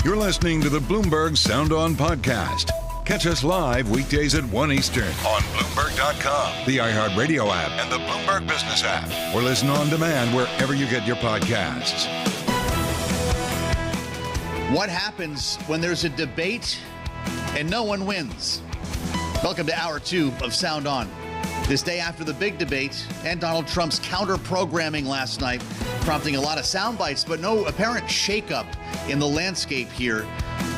You're listening to the Bloomberg Sound On podcast. Catch us live weekdays at 1 Eastern on Bloomberg.com, the iHeartRadio app, and the Bloomberg Business app, or listen on demand wherever you get your podcasts. What happens when there's a debate and no one wins? Welcome to Hour 2 of Sound On. This day after the big debate and Donald Trump's counter-programming last night, prompting a lot of sound bites, but no apparent shakeup in the landscape here,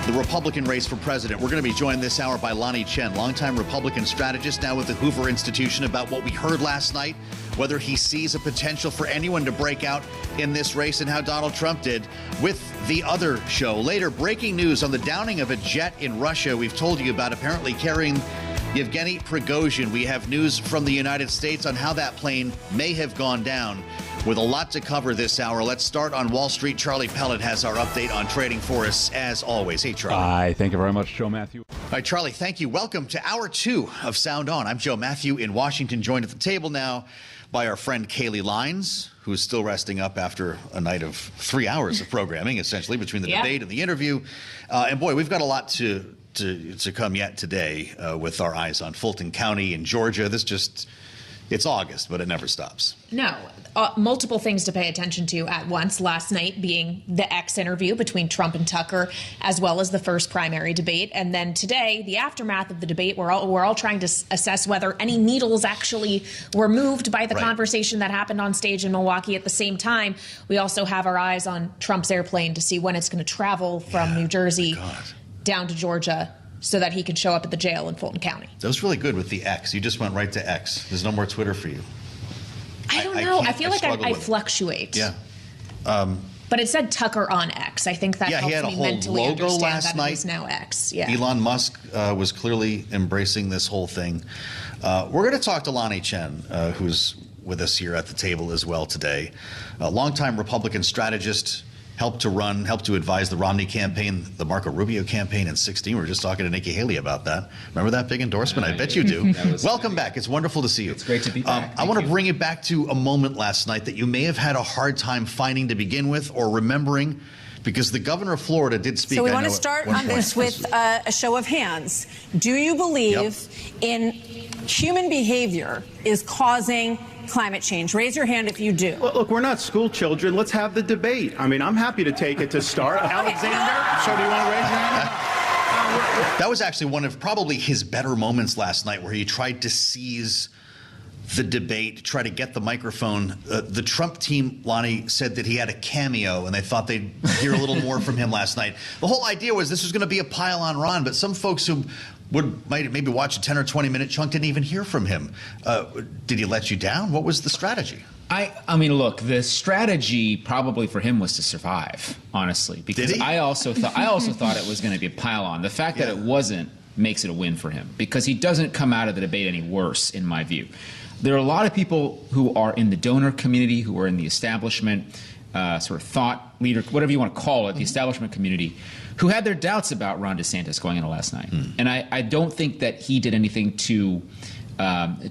the Republican race for president. We're going to be joined this hour by Lanhee Chen, longtime Republican strategist, now with the Hoover Institution, about what we heard last night, whether he sees a potential for anyone to break out in this race and how Donald Trump did with the other show. Later, breaking news on the downing of a jet in Russia we've told you about, apparently carrying Yevgeny Prigozhin. We have news from the United States on how that plane may have gone down. With a lot to cover this hour, let's start on Wall Street. Charlie Pellet has our update on trading for us, as always. Hey, Charlie. Hi, thank you very much, Joe Mathieu. All right, Charlie, thank you. Welcome to Hour 2 of Sound On. I'm Joe Mathieu in Washington, joined at the table now by our friend Kayleigh Lines, who is still resting up after a night of 3 hours of programming, essentially, between the debate and the interview. And boy, we've got a lot to come yet today with our eyes on Fulton County in Georgia. It's August, but it never stops. No, multiple things to pay attention to at once. Last night being the X interview between Trump and Tucker, as well as the first primary debate. And then today, the aftermath of the debate, we're all trying to assess whether any needles actually were moved by the conversation that happened on stage in Milwaukee. At the same time, we also have our eyes on Trump's airplane to see when it's going to travel from New Jersey down to Georgia, so that he can show up at the jail in Fulton County. That was really good with the X. You just went right to X. There's no more Twitter for you. I don't know. I feel like I fluctuate. Yeah. But it said Tucker on X. I think that helps he had a me whole mentally logo understand last that night. it is now X. Yeah. Elon Musk was clearly embracing this whole thing. We're going to talk to Lanhee Chen, who's with us here at the table as well today. A longtime Republican strategist, helped to advise the Romney campaign, the Marco Rubio campaign in 2016. We were just talking to Nikki Haley about that. Remember that big endorsement? I bet you do. Welcome back. It's wonderful to see you. It's great to be back. I want to bring you back to a moment last night that you may have had a hard time finding to begin with or remembering, because the governor of Florida did speak. So we want to start on this with a show of hands. Do you believe in human behavior is causing climate change? Raise your hand if you do. Look, we're not school children. Let's have the debate. I mean, I'm happy to take it to start. Alexander, so do you want to raise your hand? That was actually one of probably his better moments last night, where he tried to seize the debate, try to get the microphone. The Trump team, Lanhee, said that he had a cameo, and they thought they'd hear a little more from him last night. The whole idea was this was going to be a pile-on Ron, but some folks who might maybe watch a 10 or 20 minute chunk didn't even hear from him. Did he let you down? What was the strategy? I mean, look, the strategy probably for him was to survive, honestly, because I also thought it was going to be a pile on. The fact that it wasn't makes it a win for him, because he doesn't come out of the debate any worse, in my view. There are a lot of people who are in the donor community, who are in the establishment, sort of thought leader, whatever you want to call it, the establishment community, who had their doubts about Ron DeSantis going into last night. And I don't think that he did anything to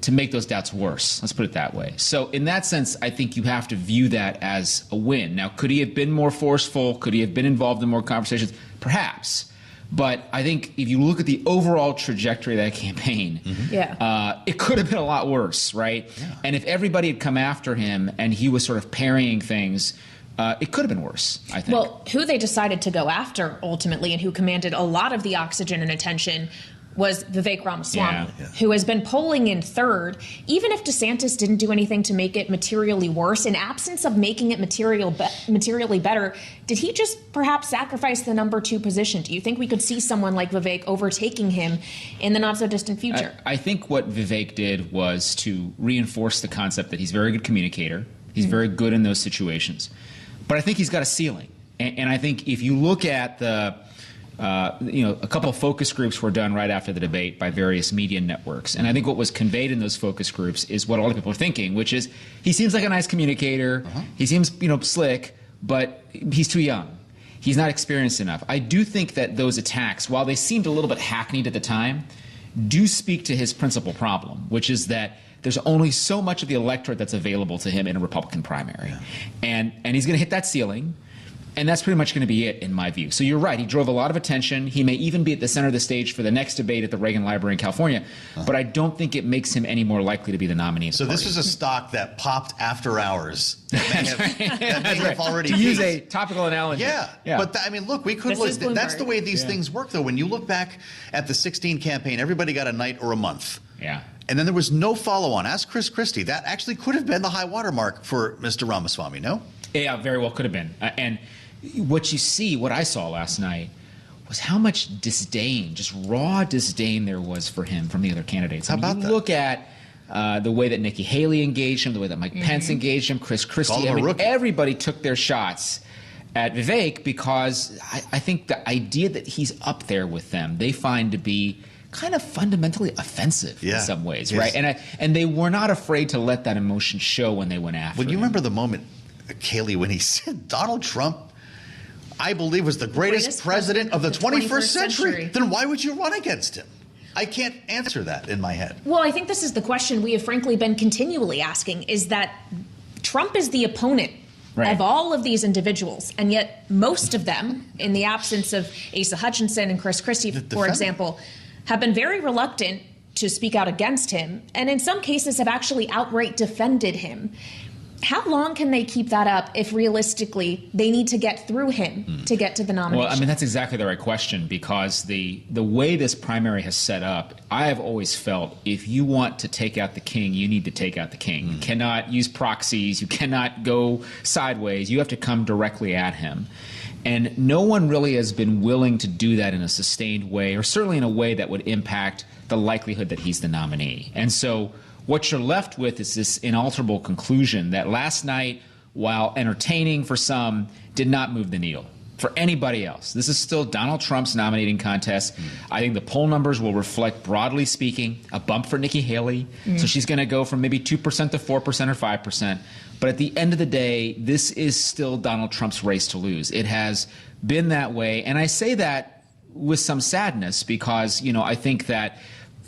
make those doubts worse. Let's put it that way. So in that sense, I think you have to view that as a win. Now, could he have been more forceful? Could he have been involved in more conversations? Perhaps. But I think if you look at the overall trajectory of that campaign, it could have been a lot worse, right? Yeah. And if everybody had come after him and he was sort of parrying things, it could have been worse, I think. Well, who they decided to go after ultimately, and who commanded a lot of the oxygen and attention, was Vivek Ramaswamy, who has been polling in third. Even if DeSantis didn't do anything to make it materially worse, in absence of making it materially better, did he just perhaps sacrifice the number 2 position? Do you think we could see someone like Vivek overtaking him in the not-so-distant future? I think what Vivek did was to reinforce the concept that he's a very good communicator. He's very good in those situations. But I think he's got a ceiling. And I think if you look at a couple of focus groups were done right after the debate by various media networks. And I think what was conveyed in those focus groups is what a lot of people are thinking, which is he seems like a nice communicator. He seems, slick, but he's too young. He's not experienced enough. I do think that those attacks, while they seemed a little bit hackneyed at the time, do speak to his principal problem, which is that there's only so much of the electorate that's available to him in a Republican primary. And he's going to hit that ceiling. And that's pretty much going to be it, in my view. So you're right. He drove a lot of attention. He may even be at the center of the stage for the next debate at the Reagan Library in California. But I don't think it makes him any more likely to be the nominee. So this was a stock that popped after hours. That may have already to use a topical analogy. Yeah. But I mean, look, we could look. That's the way these things work, though. When you look back at the 2016 campaign, everybody got a night or a month. Yeah. And then there was no follow-on. Ask Chris Christie. That actually could have been the high watermark for Mr. Ramaswamy, no? Yeah, very well could have been. And what I saw last night, was how much disdain, just raw disdain there was for him from the other candidates. How about that? Look at the way that Nikki Haley engaged him, the way that Mike Pence engaged him, Chris Christie. Everybody took their shots at Vivek because I think the idea that he's up there with them, they find to be kind of fundamentally offensive in some ways, right? And they were not afraid to let that emotion show when they went after him. You remember the moment, Haley, when he said Donald Trump, I believe, was the greatest president of the 21st century. Then why would you run against him? I can't answer that in my head. Well, I think this is the question we have frankly been continually asking, is that Trump is the opponent of all of these individuals, and yet most of them, in the absence of Asa Hutchinson and Chris Christie, for example, have been very reluctant to speak out against him, and in some cases have actually outright defended him. How long can they keep that up if realistically they need to get through him to get to the nomination? Well, I mean, that's exactly the right question, because the way this primary has set up, I have always felt if you want to take out the king, you need to take out the king. You cannot use proxies. You cannot go sideways. You have to come directly at him. And no one really has been willing to do that in a sustained way, or certainly in a way that would impact the likelihood that he's the nominee. And so what you're left with is this inalterable conclusion that last night, while entertaining for some, did not move the needle for anybody else. This is still Donald Trump's nominating contest. I think the poll numbers will reflect, broadly speaking, a bump for Nikki Haley. So she's going to go from maybe 2% to 4% or 5%. But at the end of the day, this is still Donald Trump's race to lose. It has been that way. And I say that with some sadness because, I think that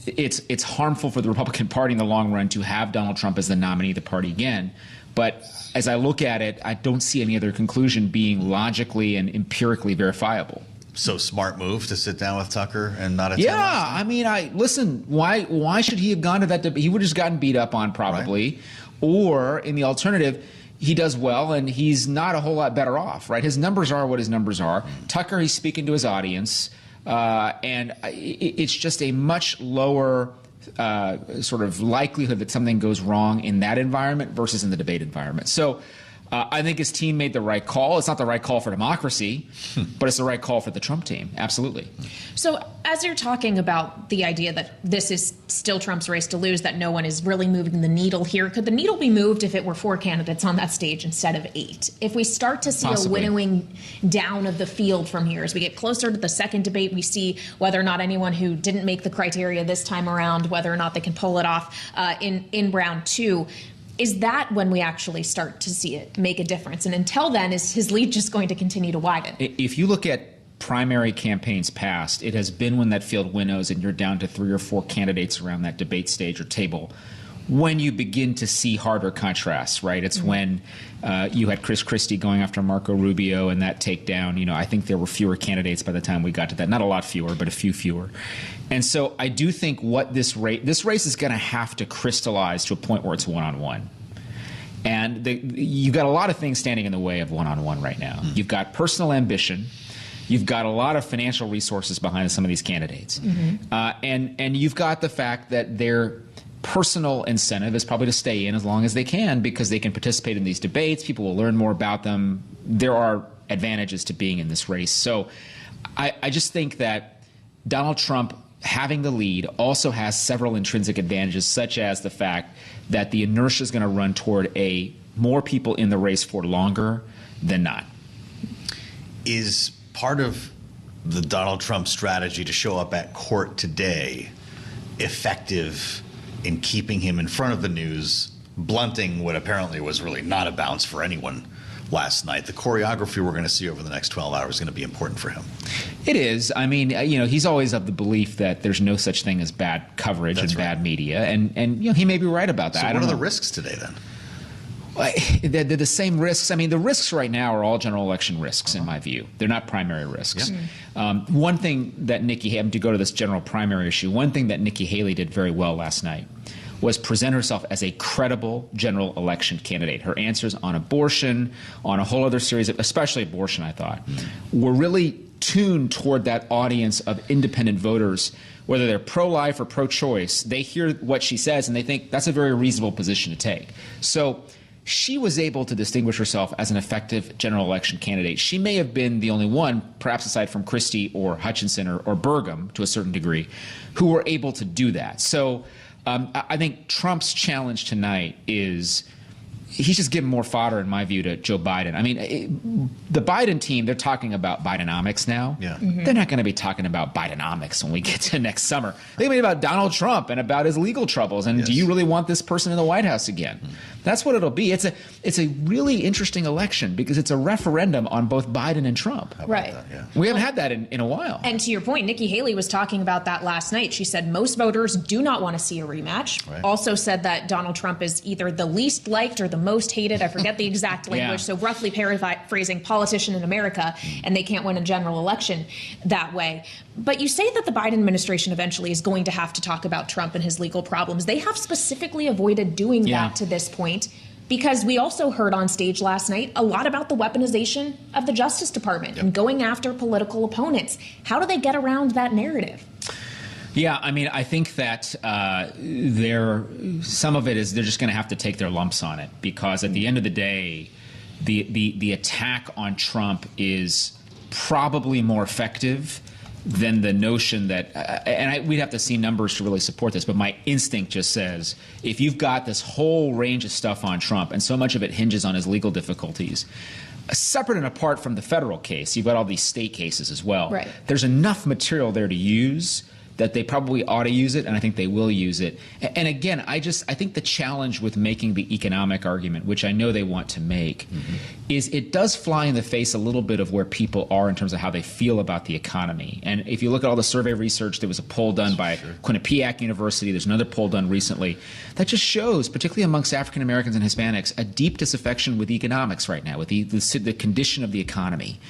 it's harmful for the Republican Party in the long run to have Donald Trump as the nominee of the party again. But as I look at it, I don't see any other conclusion being logically and empirically verifiable. So smart move to sit down with Tucker and not attend. Yeah, I mean, listen. Why should he have gone to that debate? He would have just gotten beat up on probably, right. Or in the alternative, he does well and he's not a whole lot better off, right? His numbers are what his numbers are. Tucker, he's speaking to his audience. And it's just a much lower sort of likelihood that something goes wrong in that environment versus in the debate environment. So I think his team made the right call. It's not the right call for democracy, but it's the right call for the Trump team. Absolutely. So as you're talking about the idea that this is still Trump's race to lose, that no one is really moving the needle here, could the needle be moved if it were 4 candidates on that stage instead of 8? If we start to see a winnowing down of the field from here, as we get closer to the second debate, we see whether or not anyone who didn't make the criteria this time around, whether or not they can pull it off in round 2. Is that when we actually start to see it make a difference? And until then, is his lead just going to continue to widen? If you look at primary campaigns past, it has been when that field winnows and you're down to 3 or 4 candidates around that debate stage or table when you begin to see harder contrasts, right? It's when you had Chris Christie going after Marco Rubio and that takedown. I think there were fewer candidates by the time we got to that. Not a lot fewer, but a few fewer. And so I do think what this race is going to have to crystallize to a point where it's one-on-one. And you've got a lot of things standing in the way of one-on-one right now. You've got personal ambition. You've got a lot of financial resources behind some of these candidates. And you've got the fact that their personal incentive is probably to stay in as long as they can because they can participate in these debates. People will learn more about them. There are advantages to being in this race. So I just think that Donald Trump having the lead also has several intrinsic advantages, such as the fact that the inertia is going to run toward more people in the race for longer than not. Is part of the Donald Trump strategy to show up at court today effective in keeping him in front of the news, blunting what apparently was really not a bounce for anyone last night? The choreography we're going to see over the next 12 hours is going to be important for him. It is. I mean, he's always of the belief that there's no such thing as bad coverage and bad media, and he may be right about that. So what are the risks today then? They're the same risks. I mean, the risks right now are all general election risks, in my view. They're not primary risks. Yeah. One thing that to go to this general primary issue, one thing that Nikki Haley did very well last night was present herself as a credible general election candidate. Her answers on abortion, on a whole other series of, especially abortion, I thought, were really tuned toward that audience of independent voters, whether they're pro-life or pro-choice. They hear what she says and they think that's a very reasonable position to take. So she was able to distinguish herself as an effective general election candidate. She may have been the only one, perhaps aside from Christie or Hutchinson or Burgum to a certain degree, who were able to do that. So I think Trump's challenge tonight is he's just giving more fodder, in my view, to Joe Biden. I mean, the Biden team, they're talking about Bidenomics now. Yeah. They're not going to be talking about Bidenomics when we get to next summer. They're going to be about Donald Trump and about his legal troubles. And do you really want this person in the White House again? That's what it'll be. It's a really interesting election because it's a referendum on both Biden and Trump. Right. That, yeah. We haven't had that in a while. And to your point, Nikki Haley was talking about that last night. She said most voters do not want to see a rematch. Right. Also said that Donald Trump is either the least liked or the most hated. I forget the exact language. So roughly paraphrasing, politician in America, and they can't win a general election that way. But you say that the Biden administration eventually is going to have to talk about Trump and his legal problems. They have specifically avoided doing that to this point, because we also heard on stage last night a lot about the weaponization of the Justice Department and going after political opponents. How do they get around that narrative? Yeah, I mean, I think that some of it is they're just going to have to take their lumps on it, because at the end of the day, the attack on Trump is probably more effective than the notion that, we'd have to see numbers to really support this, but my instinct just says, if you've got this whole range of stuff on Trump, and so much of it hinges on his legal difficulties, separate and apart from the federal case, you've got all these state cases as well. Right. There's enough material there to use that they probably ought to use it, and I think they will use it. And again, I think the challenge with making the economic argument, which I know they want to make, is it does fly in the face a little bit of where people are in terms of how they feel about the economy. And if you look at all the survey research, there was a poll done by Quinnipiac University, there's another poll done recently, that just shows, particularly amongst African Americans and Hispanics, a deep disaffection with economics right now, with the condition of the economy.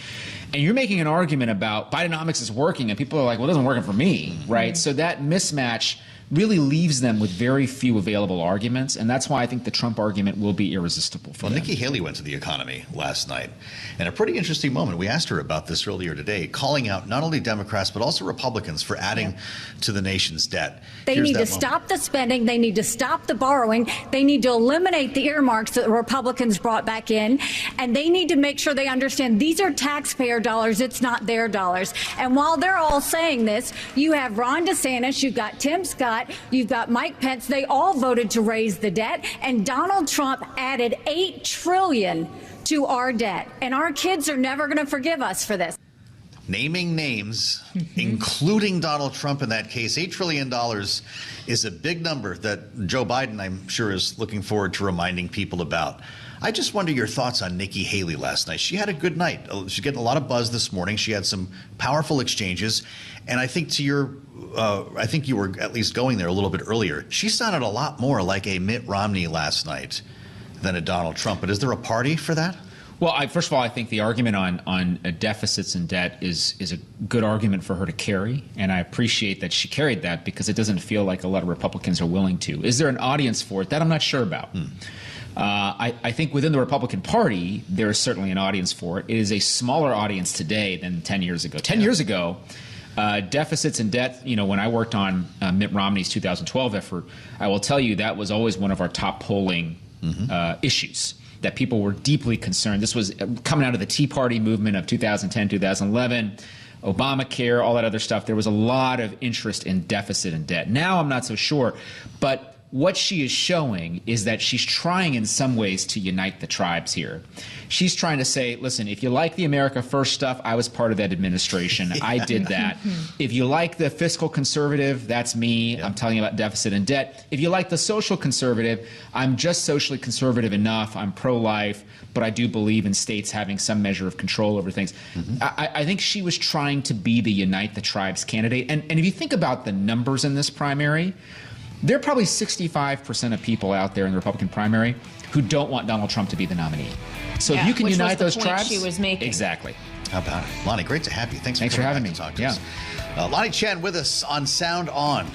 And you're making an argument about Bidenomics is working, and people are like, well, it isn't working for me, right? So that mismatch really leaves them with very few available arguments, and that's why I think the Trump argument will be irresistible for them. Nikki Haley went to the economy last night, and a pretty interesting moment. We asked her about this earlier today, calling out not only Democrats but also Republicans for adding to the nation's debt. They need to stop the spending. They need to stop the borrowing. They need to eliminate the earmarks that the Republicans brought back in, and they need to make sure they understand these are taxpayer dollars. It's not their dollars. And while they're all saying this, you have Ron DeSantis, you've got Tim Scott, you've got Mike Pence. They all voted to raise the debt, and Donald Trump added $8 trillion to our debt, and our kids are never going to forgive us for this. Naming names, including Donald Trump in that case. $8 trillion is a big number that Joe Biden, I'm sure, is looking forward to reminding people about. I just wonder your thoughts on Nikki Haley last night. She had a good night. She's getting a lot of buzz this morning. She had some powerful exchanges. And I think I think you were at least going there a little bit earlier. She sounded a lot more like a Mitt Romney last night than a Donald Trump. But is there a party for that? Well, first of all, I think the argument on deficits and debt is a good argument for her to carry, and I appreciate that she carried that because it doesn't feel like a lot of Republicans are willing to. Is there an audience for it? That I'm not sure about. I think within the Republican Party, there is certainly an audience for it. It is a smaller audience today than 10 years ago. 10 years ago, deficits and debt, when I worked on Mitt Romney's 2012 effort, I will tell you that was always one of our top polling issues, that people were deeply concerned. This was coming out of the Tea Party movement of 2010, 2011, Obamacare, all that other stuff. There was a lot of interest in deficit and debt. Now I'm not so sure, but what she is showing is that she's trying in some ways to unite the tribes here. She's trying to say, listen, if you like the America First stuff, I was part of that administration. I did that. If you like the fiscal conservative, that's me. I'm telling you about deficit and debt. If you like the social conservative, I'm just socially conservative enough. I'm pro-life, but I do believe in states having some measure of control over things. I think she was trying to be the unite the tribes candidate. And if you think about the numbers in this primary, there are probably 65% of people out there in the Republican primary who don't want Donald Trump to be the nominee. So if you can unite those tribes, she was making. Exactly. How about it? Lonnie, great to have you. Thanks for having me. To talk to us. Lanhee Chen with us on Sound On.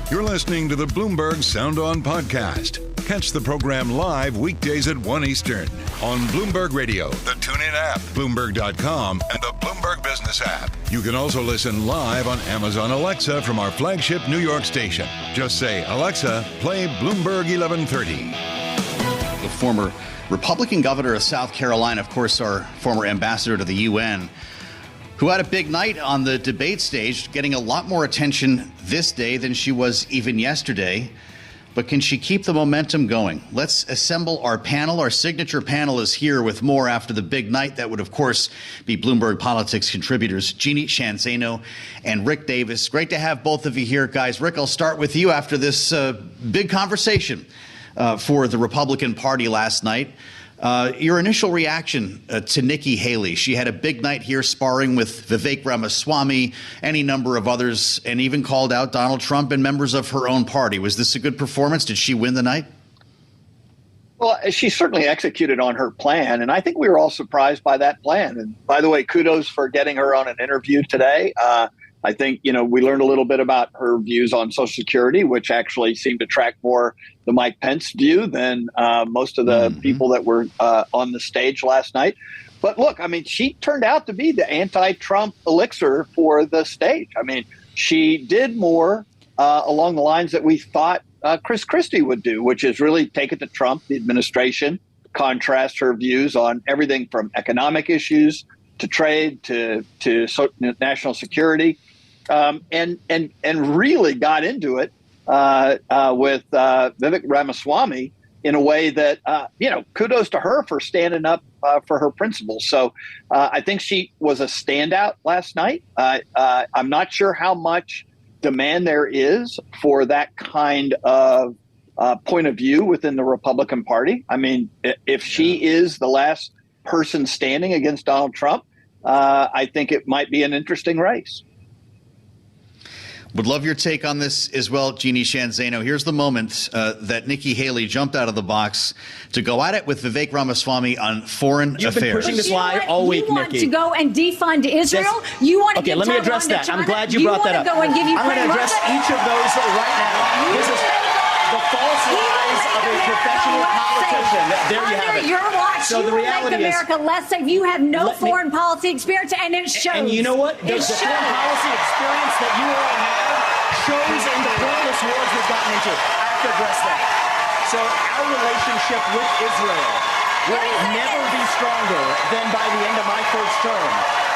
You're listening to the Bloomberg Sound On podcast. Catch the program live weekdays at 1 Eastern on Bloomberg Radio, the TuneIn app, Bloomberg.com, and the Bloomberg Business app. You can also listen live on Amazon Alexa from our flagship New York station. Just say, Alexa, play Bloomberg 1130. The former Republican governor of South Carolina, of course, our former ambassador to the UN, who had a big night on the debate stage, getting a lot more attention this day than she was even yesterday. But can she keep the momentum going? Let's assemble our panel. Our signature panel is here with more after the big night. That would, of course, be Bloomberg Politics contributors Jeanne, Zaino, and Rick Davis. Great to have both of you here, guys. Rick, I'll start with you after this big conversation for the Republican Party last night. Your initial reaction to Nikki Haley. She had a big night here sparring with Vivek Ramaswamy, any number of others, and even called out Donald Trump and members of her own party. Was this a good performance? Did she win the night? Well, she certainly executed on her plan, and I think we were all surprised by that plan. And by the way, kudos for getting her on an interview today. I think, we learned a little bit about her views on Social Security, which actually seemed to track more the Mike Pence view than most of the people that were on the stage last night. But look, she turned out to be the anti-Trump elixir for the stage. She did more along the lines that we thought Chris Christie would do, which is really take it to Trump, the administration, contrast her views on everything from economic issues to trade to national security. And really got into it with Vivek Ramaswamy in a way that, kudos to her for standing up for her principles. So I think she was a standout last night. I'm not sure how much demand there is for that kind of point of view within the Republican Party. If she is the last person standing against Donald Trump, I think it might be an interesting race. Would love your take on this as well, Jeanne, Zaino. Here's the moment that Nikki Haley jumped out of the box to go at it with Vivek Ramaswamy on foreign affairs. You've been pushing this lie all week, Nikki. You want to go and defund Israel? You want to okay, let me address that. I'm glad you brought that up. I'm going to address each of those right now. This is the false lies of a professional politician. There you have it. Your watch, so the reality make America less safe. You have no foreign policy experience, and it shows. And you know what? The foreign policy experience that you all have shows in the pointless wars we've gotten into. I have to address that. So our relationship with Israel will never be stronger than by the end of my first term.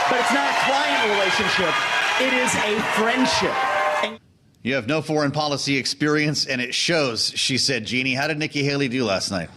But it's not a client relationship. It is a friendship. You have no foreign policy experience, and it shows, she said. Jeanne, how did Nikki Haley do last night?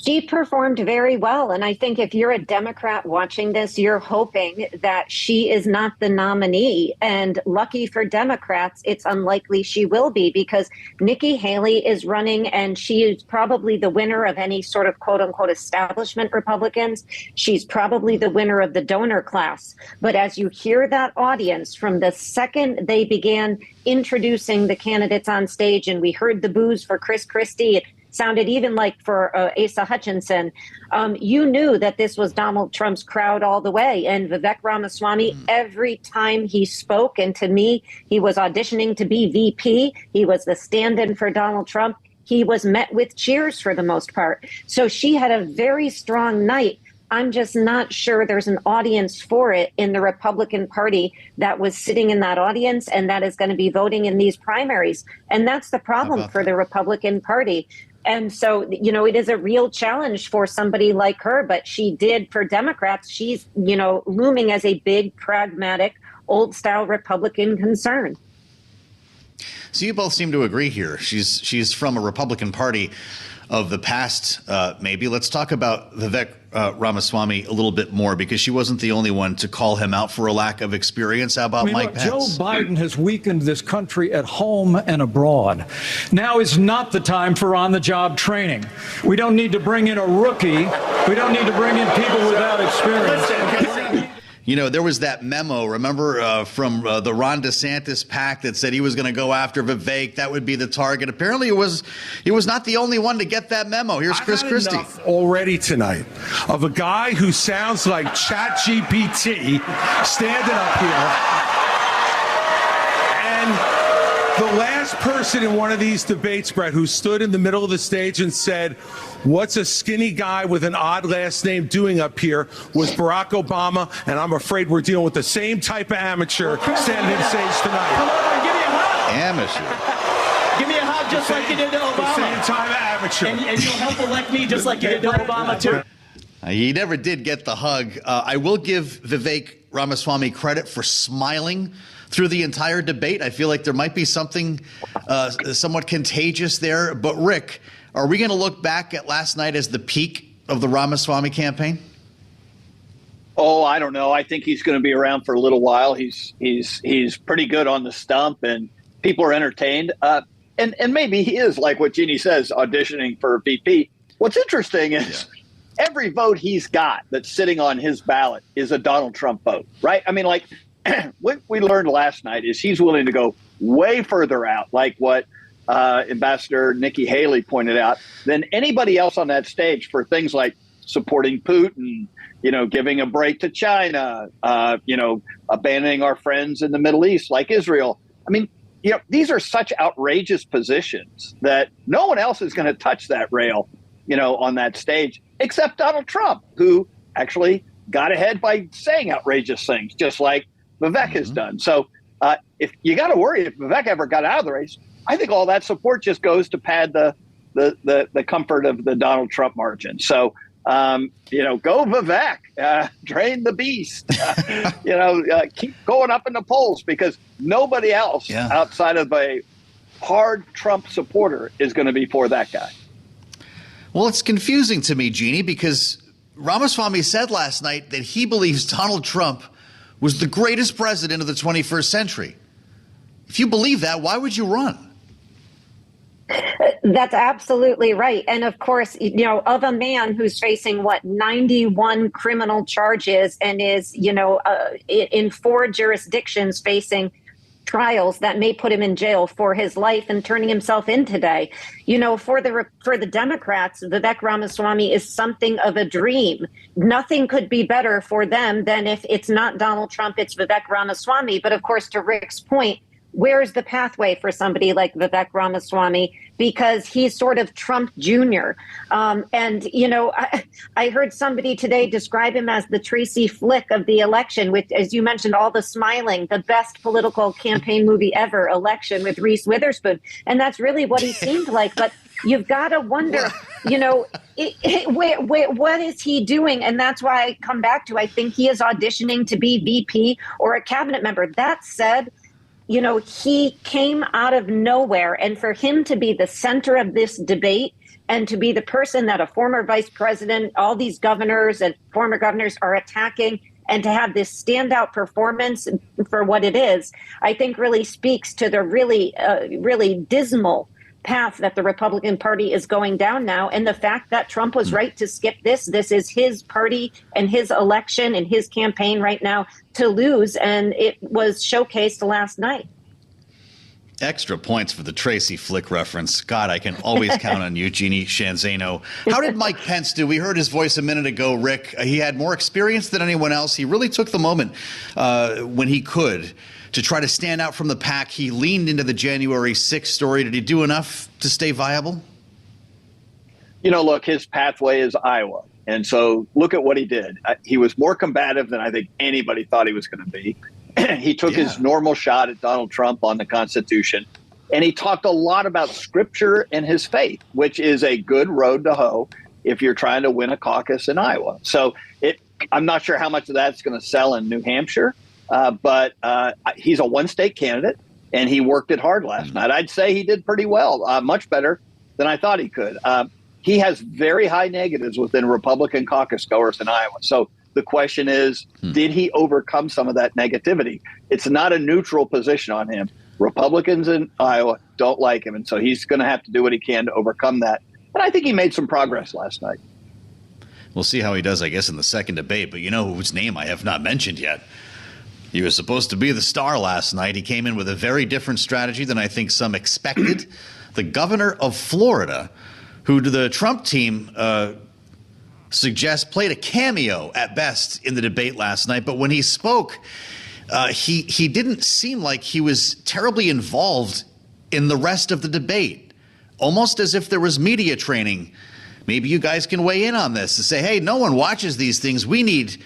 She performed very well. And I think if you're a Democrat watching this, you're hoping that she is not the nominee. And lucky for Democrats, it's unlikely she will be, because Nikki Haley is running and she is probably the winner of any sort of quote unquote establishment Republicans. She's probably the winner of the donor class. But as you hear that audience, from the second they began introducing the candidates on stage and we heard the boos for Chris Christie, sounded even like for Asa Hutchinson, you knew that this was Donald Trump's crowd all the way. And Vivek Ramaswamy, every time he spoke, and to me, he was auditioning to be VP. He was the stand-in for Donald Trump. He was met with cheers for the most part. So she had a very strong night. I'm just not sure there's an audience for it in the Republican Party that was sitting in that audience and that is going to be voting in these primaries. And that's the problem for the Republican Party. And so, it is a real challenge for somebody like her, but she did, for Democrats, she's, looming as a big, pragmatic, old-style Republican concern. So you both seem to agree here. She's from a Republican Party of the past, maybe. Let's talk about Vivek Ramaswamy a little bit more, because she wasn't the only one to call him out for a lack of experience. How about Mike Pence? Joe Biden has weakened this country at home and abroad. Now is not the time for on-the-job training. We don't need to bring in a rookie. We don't need to bring in people without experience. You know, there was that memo, remember, from the Ron DeSantis PAC that said he was going to go after Vivek. That would be the target. Apparently, it was not the only one to get that memo. Here's Chris Christie. Already tonight of a guy who sounds like ChatGPT standing up here. And the last person in one of these debates, Brett, who stood in the middle of the stage and said, "What's a skinny guy with an odd last name doing up here?" was Barack Obama, and I'm afraid we're dealing with the same type of amateur standing on stage tonight. Come over and give me a hug. Amateur. Give me a hug just like you did to Obama. The same type of amateur. And you'll help elect me just like you did to Obama, too. He never did get the hug. I will give Vivek Ramaswamy credit for smiling through the entire debate. I feel like there might be something somewhat contagious there. But, Rick, are we going to look back at last night as the peak of the Ramaswamy campaign? Oh, I don't know. I think he's going to be around for a little while. He's pretty good on the stump, and people are entertained. And maybe he is, like what Jeanne says, auditioning for VP. What's interesting is every vote he's got that's sitting on his ballot is a Donald Trump vote, right? I mean, like, what we learned last night is he's willing to go way further out, like what Ambassador Nikki Haley pointed out, than anybody else on that stage for things like supporting Putin, you know, giving a break to China, you know, abandoning our friends in the Middle East like Israel. I mean, you know, these are such outrageous positions that no one else is going to touch that rail, you know, on that stage, except Donald Trump, who actually got ahead by saying outrageous things, just like Vivek has done. So if you got to worry if Vivek ever got out of the race, I think all that support just goes to pad the comfort of the Donald Trump margin. So, you know, go Vivek, drain the beast, you know, keep going up in the polls, because nobody else outside of a hard Trump supporter is going to be for that guy. Well, it's confusing to me, Jeanne, because Ramaswamy said last night that he believes Donald Trump was the greatest president of the 21st century. If you believe that, why would you run? That's absolutely right. And of course, you know, of a man who's facing 91 criminal charges and is, you know, in 4 jurisdictions facing trials that may put him in jail for his life and turning himself in today. You know, for the Democrats, Vivek Ramaswamy is something of a dream. Nothing could be better for them than if it's not Donald Trump, it's Vivek Ramaswamy. But of course, to Rick's point, where's the pathway for somebody like Vivek Ramaswamy? Because he's sort of Trump Jr. And, you know, I heard somebody today describe him as the Tracy Flick of the election, with, as you mentioned, all the smiling, the best political campaign movie ever, Election, with Reese Witherspoon. And that's really what he seemed like. But you've got to wonder, you know, what is he doing? And that's why I come back to, I think he is auditioning to be VP or a cabinet member. That said, you know, he came out of nowhere. And for him to be the center of this debate and to be the person that a former vice president, all these governors and former governors are attacking, and to have this standout performance for what it is, I think really speaks to the really dismal path that the Republican Party is going down now. And the fact that Trump was right to skip this is his party and his election and his campaign right now to lose. And it was showcased last night. Extra points for the Tracy Flick reference. God, I can always count on you, Jeanne Zaino. How did Mike Pence do? We heard his voice a minute ago, Rick. He had more experience than anyone else. He really took the moment when he could to try to stand out from the pack. He leaned into the January 6th story. Did he do enough to stay viable? You know, look, his pathway is Iowa. And so look at what he did. He was more combative than I think anybody thought he was going to be. He took his normal shot at Donald Trump on the Constitution. And he talked a lot about scripture and his faith, which is a good road to hoe if you're trying to win a caucus in Iowa. So I'm not sure how much of that's going to sell in New Hampshire. But he's a one-state candidate, and he worked it hard last night. I'd say he did pretty well, much better than I thought he could. He has very high negatives within Republican caucus goers in Iowa. So the question is, did he overcome some of that negativity? It's not a neutral position on him. Republicans in Iowa don't like him, and so he's going to have to do what he can to overcome that. And I think he made some progress last night. We'll see how he does, I guess, in the second debate. But you know whose name I have not mentioned yet. He was supposed to be the star last night. He came in with a very different strategy than I think some expected. The governor of Florida, who the Trump team suggests played a cameo at best in the debate last night. But when he spoke, he didn't seem like he was terribly involved in the rest of the debate, almost as if there was media training. Maybe you guys can weigh in on this to say, hey, no one watches these things. We need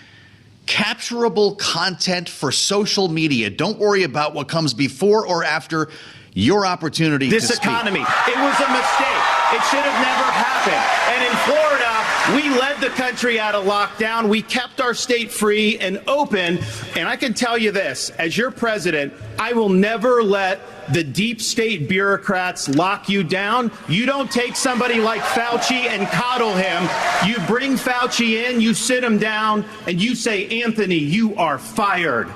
capturable content for social media. Don't worry about what comes before or after your opportunity to speak. This economy, it was a mistake. It should have never happened. And in Florida, we led the country out of lockdown. We kept our state free and open. And I can tell you this, as your president, I will never let the deep state bureaucrats lock you down. You don't take somebody like Fauci and coddle him. You bring Fauci in, you sit him down, and you say, Anthony, you are fired.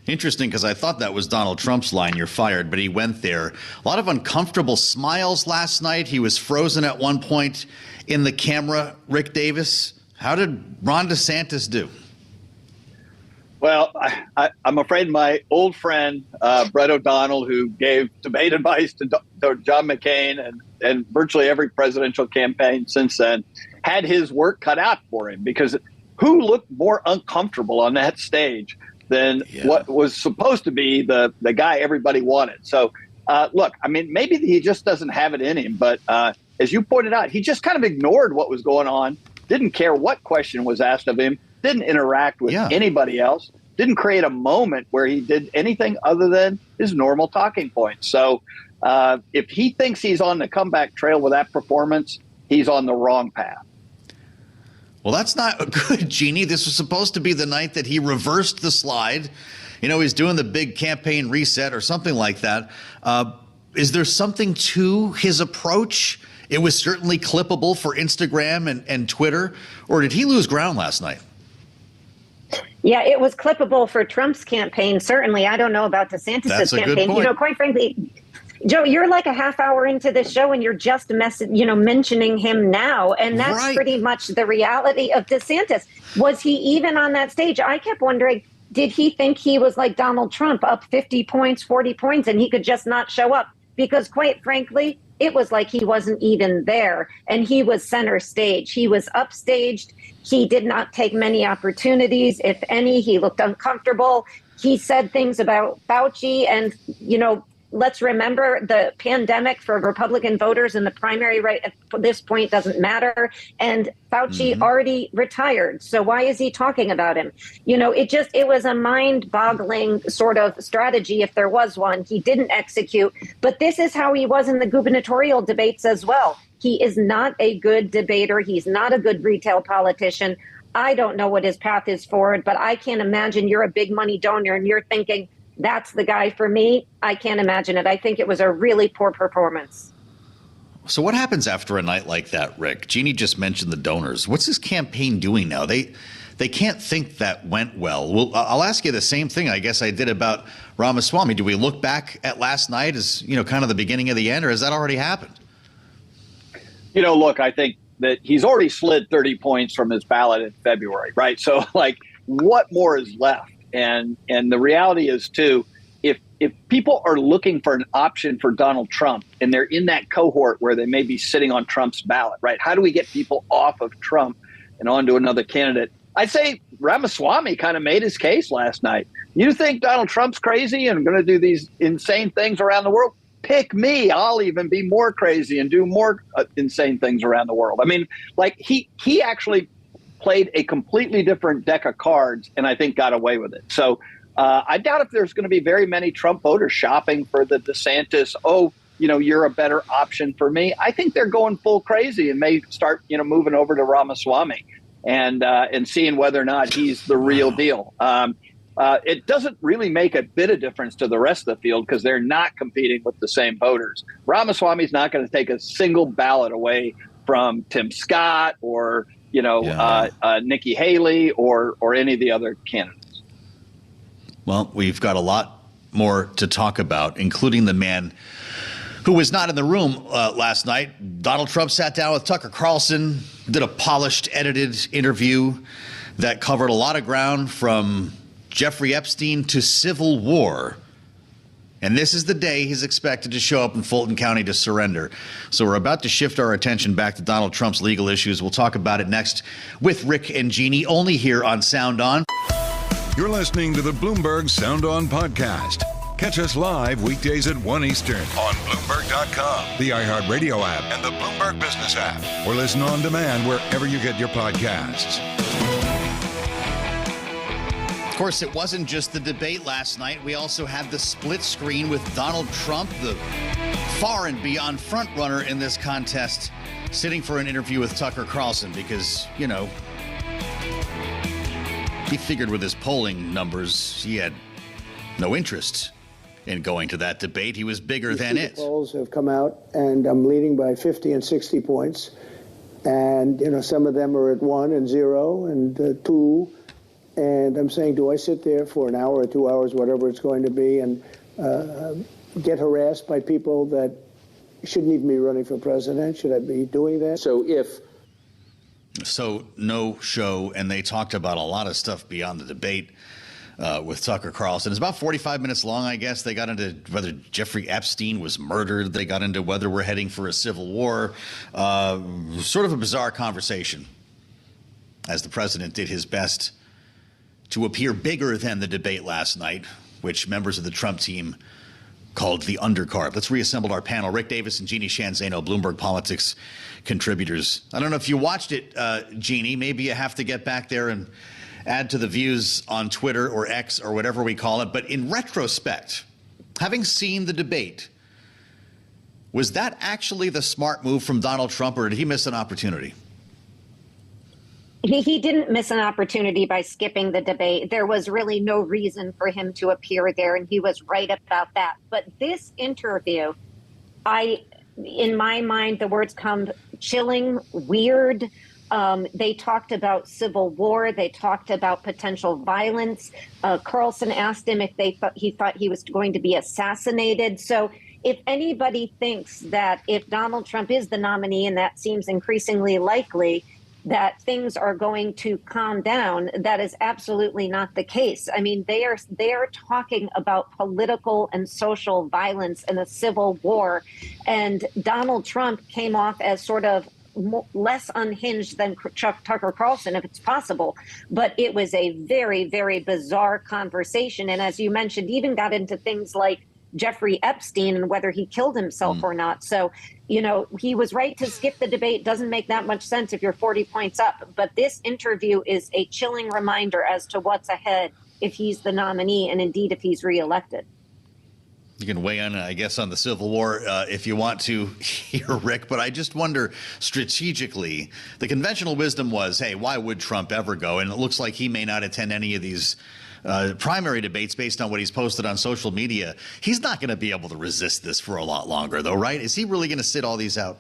Interesting, because I thought that was Donald Trump's line, you're fired, but he went there. A lot of uncomfortable smiles last night. He was frozen at one point in the camera. Rick Davis, how did Ron DeSantis do? Well, I'm afraid my old friend, Brett O'Donnell, who gave debate advice to John McCain and virtually every presidential campaign since then, had his work cut out for him, because who looked more uncomfortable on that stage than what was supposed to be the guy everybody wanted? So, look, I mean, maybe he just doesn't have it in him. But as you pointed out, he just kind of ignored what was going on, didn't care what question was asked of him, didn't interact with anybody else, didn't create a moment where he did anything other than his normal talking points. So if he thinks he's on the comeback trail with that performance, he's on the wrong path. Well, that's not good, Jeanne. This was supposed to be the night that he reversed the slide. You know, he's doing the big campaign reset or something like that. Is there something to his approach? It was certainly clippable for Instagram and Twitter. Or did he lose ground last night? Yeah, it was clippable for Trump's campaign. Certainly. I don't know about DeSantis' campaign. You know, quite frankly, Joe, you're like a half hour into the show and you're just mentioning him now. And that's pretty much the reality of DeSantis. Was he even on that stage? I kept wondering, did he think he was like Donald Trump, up 50 points, 40 points, and he could just not show up? Because quite frankly, it was like he wasn't even there, and he was center stage. He was upstaged. He did not take many opportunities, if any. He looked uncomfortable. He said things about Fauci, and, let's remember the pandemic for Republican voters in the primary right at this point doesn't matter. And Fauci already retired. So why is he talking about him? It was a mind-boggling sort of strategy, if there was one. He didn't execute. But this is how he was in the gubernatorial debates as well. He is not a good debater. He's not a good retail politician. I don't know what his path is forward, but I can't imagine you're a big money donor and you're thinking, that's the guy for me. I can't imagine it. I think it was a really poor performance. So what happens after a night like that, Rick? Jeanne just mentioned the donors. What's his campaign doing now? They can't think that went well. Well, I'll ask you the same thing I guess I did about Ramaswamy. Do we look back at last night as, kind of the beginning of the end, or has that already happened? Look, I think that he's already slid 30 points from his ballot in February, right? So, what more is left? And the reality is, too, if people are looking for an option for Donald Trump and they're in that cohort where they may be sitting on Trump's ballot, right? How do we get people off of Trump and onto another candidate? I'd say Ramaswamy kind of made his case last night. You think Donald Trump's crazy and going to do these insane things around the world? Pick me. I'll even be more crazy and do more insane things around the world. I mean, he actually played a completely different deck of cards and I think got away with it. So I doubt if there's going to be very many Trump voters shopping for the DeSantis, you're a better option for me. I think they're going full crazy and may start, moving over to Ramaswamy and seeing whether or not he's the real deal. It doesn't really make a bit of difference to the rest of the field because they're not competing with the same voters. Ramaswamy's not going to take a single ballot away from Tim Scott or Nikki Haley or any of the other candidates. Well, we've got a lot more to talk about, including the man who was not in the room last night. Donald Trump sat down with Tucker Carlson, did a polished, edited interview that covered a lot of ground, from Jeffrey Epstein to civil war. And this is the day he's expected to show up in Fulton County to surrender. So we're about to shift our attention back to Donald Trump's legal issues. We'll talk about it next with Rick and Jeanne, only here on Sound On. You're listening to the Bloomberg Sound On podcast. Catch us live weekdays at 1 Eastern on Bloomberg.com, the iHeartRadio app, and the Bloomberg Business app. Or listen on demand wherever you get your podcasts. Of course, it wasn't just the debate last night. We also had the split screen with Donald Trump, the far and beyond front runner in this contest, sitting for an interview with Tucker Carlson because, you know, he figured with his polling numbers, he had no interest in going to that debate. He was bigger than it. Polls have come out, and I'm leading by 50 and 60 points. And, you know, some of them are at 1 and 0 and 2. And I'm saying, do I sit there for an hour or 2 hours, whatever it's going to be, and get harassed by people that shouldn't even be running for president? Should I be doing that? So no show, and they talked about a lot of stuff beyond the debate with Tucker Carlson. It's about 45 minutes long, I guess. They got into whether Jeffrey Epstein was murdered. They got into whether we're heading for a civil war. Sort of a bizarre conversation, as the president did his best to appear bigger than the debate last night, which members of the Trump team called the undercard. Let's reassemble our panel. Rick Davis and Jeanne, Zaino, Bloomberg Politics contributors. I don't know if you watched it, Jeanne. Maybe you have to get back there and add to the views on Twitter or X or whatever we call it. But in retrospect, having seen the debate, was that actually the smart move from Donald Trump, or did he miss an opportunity? He didn't miss an opportunity by skipping the debate. There was really no reason for him to appear there, and he was right about that. But this interview, in my mind, the words come chilling, weird. They talked about civil war. They talked about potential violence. Carlson asked him if he thought he was going to be assassinated. So if anybody thinks that if Donald Trump is the nominee, and that seems increasingly likely, that things are going to calm down, that is absolutely not the case. I mean, they are talking about political and social violence and a civil war. And Donald Trump came off as sort of less unhinged than Tucker Carlson, if it's possible. But it was a very, very bizarre conversation. And as you mentioned, even got into things like Jeffrey Epstein and whether he killed himself or not. So, you know, he was right to skip the debate. Doesn't make that much sense if you're 40 points up. But this interview is a chilling reminder as to what's ahead if he's the nominee, and indeed if he's reelected. You can weigh in, I guess, on the Civil War if you want to here, Rick. But I just wonder, strategically, the conventional wisdom was, hey, why would Trump ever go? And it looks like he may not attend any of these primary debates based on what he's posted on social media. He's not going to be able to resist this for a lot longer, though, right? Is he really going to sit all these out?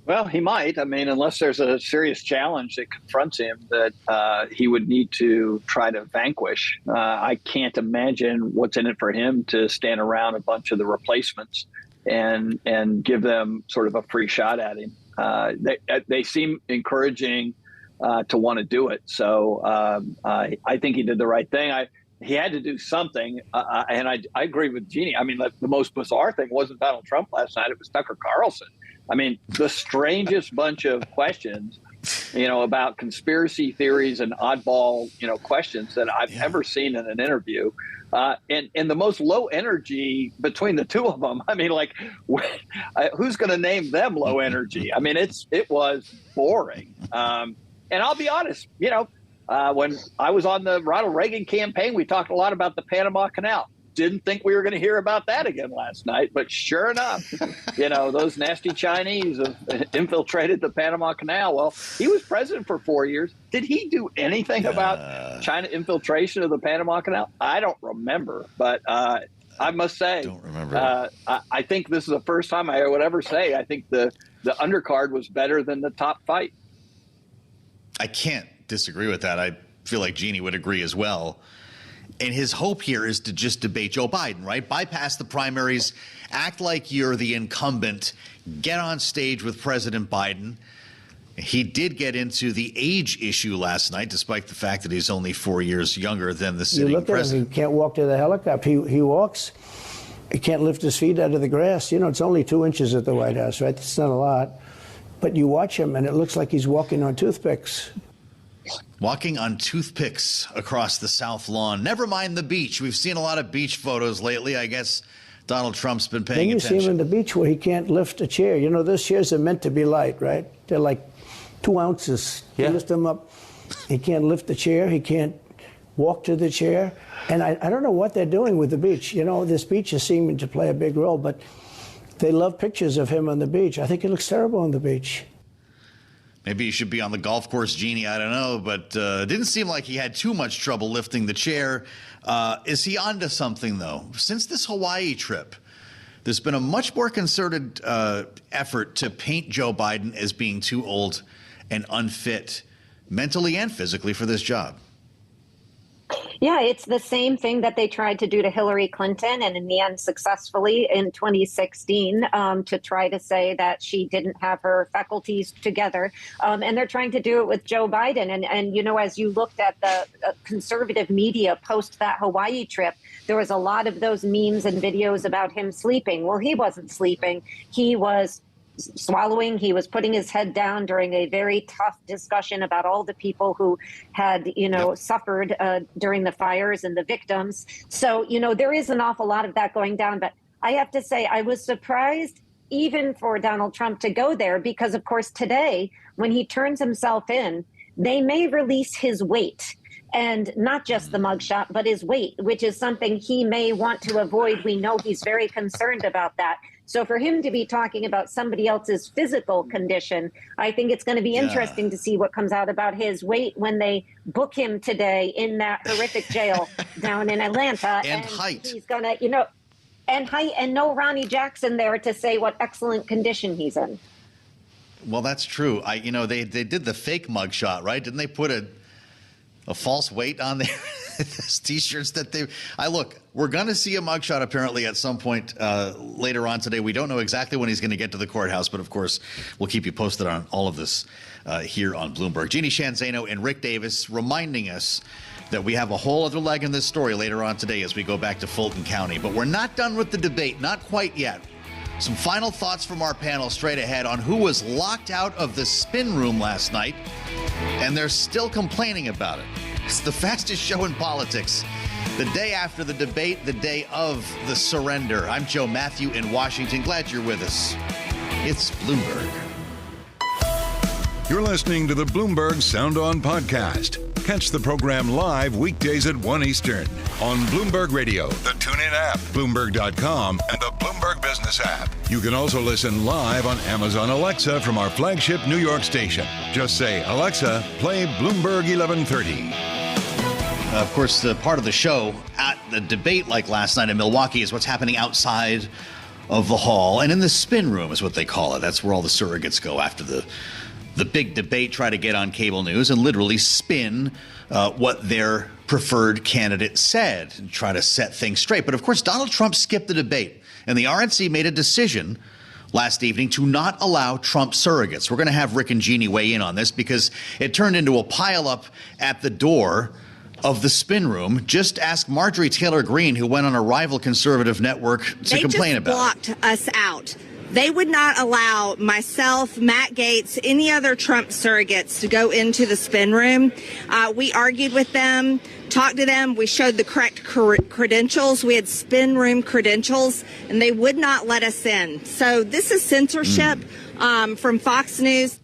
Well, he might. I mean, unless there's a serious challenge that confronts him that he would need to try to vanquish. I can't imagine what's in it for him to stand around a bunch of the replacements and give them sort of a free shot at him. They seem encouraging to want to do it. So I think he did the right thing. He had to do something. And I agree with Jeanne. I mean, the most bizarre thing wasn't Donald Trump last night. It was Tucker Carlson. I mean, the strangest bunch of questions, you know, about conspiracy theories and oddball, you know, questions that I've ever seen in an interview. And the most low energy between the two of them. I mean, like, who's going to name them low energy? I mean, it was boring. And I'll be honest, you know, when I was on the Ronald Reagan campaign, we talked a lot about the Panama Canal. Didn't think we were going to hear about that again last night, but sure enough, you know, those nasty Chinese have infiltrated the Panama Canal. Well, he was president for 4 years. Did he do anything about China infiltration of the Panama Canal? I don't remember, but I must say, I think this is the first time I would ever say I think the undercard was better than the top fight. I can't disagree with that. I feel like Jeanne would agree as well. And his hope here is to just debate Joe Biden, right? Bypass the primaries, act like you're the incumbent, get on stage with President Biden. He did get into the age issue last night, despite the fact that he's only 4 years younger than the sitting president. You look at him, he can't walk to the helicopter. He walks. He can't lift his feet out of the grass. You know, it's only 2 inches at the White House, right? It's not a lot. But you watch him, and it looks like he's walking on toothpicks. Walking on toothpicks across the South Lawn. Never mind the beach. We've seen a lot of beach photos lately. I guess Donald Trump's been paying attention. Then you see him on the beach where he can't lift a chair. You know, those chairs are meant to be light, right? They're like 2 ounces. Yeah. You lift them up. He can't lift the chair. He can't walk to the chair. And I don't know what they're doing with the beach. You know, this beach is seeming to play a big role, but they love pictures of him on the beach. I think he looks terrible on the beach. Maybe he should be on the golf course, Jeanne. I don't know, but didn't seem like he had too much trouble lifting the chair. Is he onto something, though? Since this Hawaii trip, there's been a much more concerted effort to paint Joe Biden as being too old and unfit mentally and physically for this job. Yeah, it's the same thing that they tried to do to Hillary Clinton, and in the end successfully in 2016, to try to say that she didn't have her faculties together. And they're trying to do it with Joe Biden. And you know, as you looked at the conservative media post that Hawaii trip, there was a lot of those memes and videos about him sleeping. Well, he wasn't sleeping. He was swallowing. He was putting his head down during a very tough discussion about all the people who had, suffered during the fires and the victims. So, there is an awful lot of that going down. But I have to say, I was surprised even for Donald Trump to go there because, of course, today, when he turns himself in, they may release his weight. And not just the mugshot, but his weight, which is something he may want to avoid. We know he's very concerned about that. So for him to be talking about somebody else's physical condition, I think it's going to be interesting to see what comes out about his weight when they book him today in that horrific jail down in Atlanta. And height. He's going to, and height, and no Ronnie Jackson there to say what excellent condition he's in. Well, that's true. They did the fake mugshot, right? Didn't they put a false weight on there? Those T-shirts that we're going to see a mugshot apparently at some point later on today. We don't know exactly when he's going to get to the courthouse, but of course we'll keep you posted on all of this here on Bloomberg. Jeanne, Zaino, and Rick Davis reminding us that we have a whole other leg in this story later on today as we go back to Fulton County. But we're not done with the debate, not quite yet. Some final thoughts from our panel straight ahead on who was locked out of the spin room last night, and they're still complaining about it. It's the fastest show in politics. The day after the debate, the day of the surrender. I'm Joe Mathieu in Washington. Glad you're with us. It's Bloomberg. You're listening to the Bloomberg Sound On podcast. Catch the program live weekdays at 1 Eastern on Bloomberg Radio, the TuneIn app, Bloomberg.com, and the Bloomberg Business app. You can also listen live on Amazon Alexa from our flagship New York station. Just say, Alexa, play Bloomberg 1130. Of course, part of the show at the debate like last night in Milwaukee is what's happening outside of the hall. And in the spin room is what they call it. That's where all the surrogates go after the big debate, try to get on cable news and literally spin what their preferred candidate said and try to set things straight. But of course, Donald Trump skipped the debate, and the RNC made a decision last evening to not allow Trump surrogates. We're going to have Rick and Jeanne weigh in on this because it turned into a pileup at the door of the spin room. Just ask Marjorie Taylor Greene, who went on a rival conservative network to complain about it. They just blocked us out. They would not allow myself, Matt Gaetz, any other Trump surrogates to go into the spin room. We argued with them, talked to them. We showed the correct credentials. We had spin room credentials, and they would not let us in. So this is censorship from Fox News.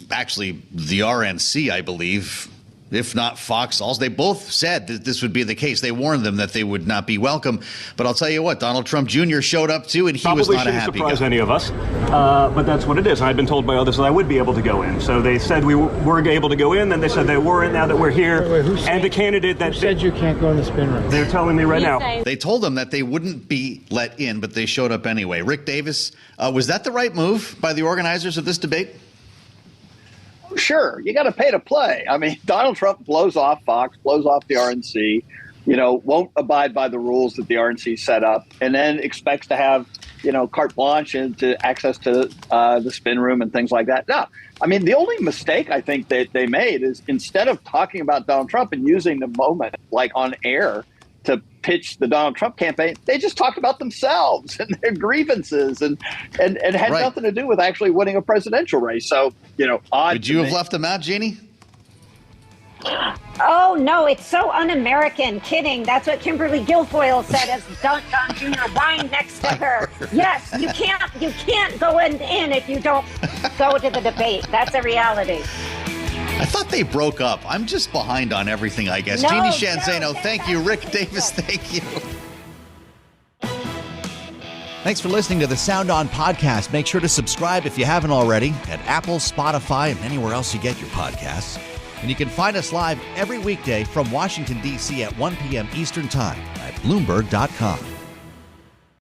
Actually, the RNC, I believe, if not Fox, also, they both said that this would be the case. They warned them that they would not be welcome. But I'll tell you what, Donald Trump Jr. showed up too, and he was not a happy guy. Probably shouldn't surprise any of us, but that's what it is. I've been told by others that I would be able to go in. So they said we were able to go in, then they said they weren't. Now that we're here, and the candidate that said you can't go in the spin room. They're telling me right now. They told them that they wouldn't be let in, but they showed up anyway. Rick Davis, was that the right move by the organizers of this debate? Sure, you got to pay to play. I mean, Donald Trump blows off Fox, blows off the RNC. won't abide by the rules that the RNC set up, and then expects to have, carte blanche into access to the spin room and things like that. No, I mean, the only mistake I think that they made is instead of talking about Donald Trump and using the moment like on air to pitch the Donald Trump campaign, they just talked about themselves and their grievances and had nothing to do with actually winning a presidential race. So, odd. Would you have left them out, Jeanne? Oh, no, it's so un-American. Kidding. That's what Kimberly Guilfoyle said as Don Jr. whined next to her. Yes, you can't go in if you don't go to the debate. That's a reality. I thought they broke up. I'm just behind on everything, I guess. No, Jeanne Zaino, thank you. Rick Davis, thank you. Thanks for listening to the Sound On podcast. Make sure to subscribe if you haven't already at Apple, Spotify, and anywhere else you get your podcasts. And you can find us live every weekday from Washington, D.C. at 1 p.m. Eastern Time at Bloomberg.com.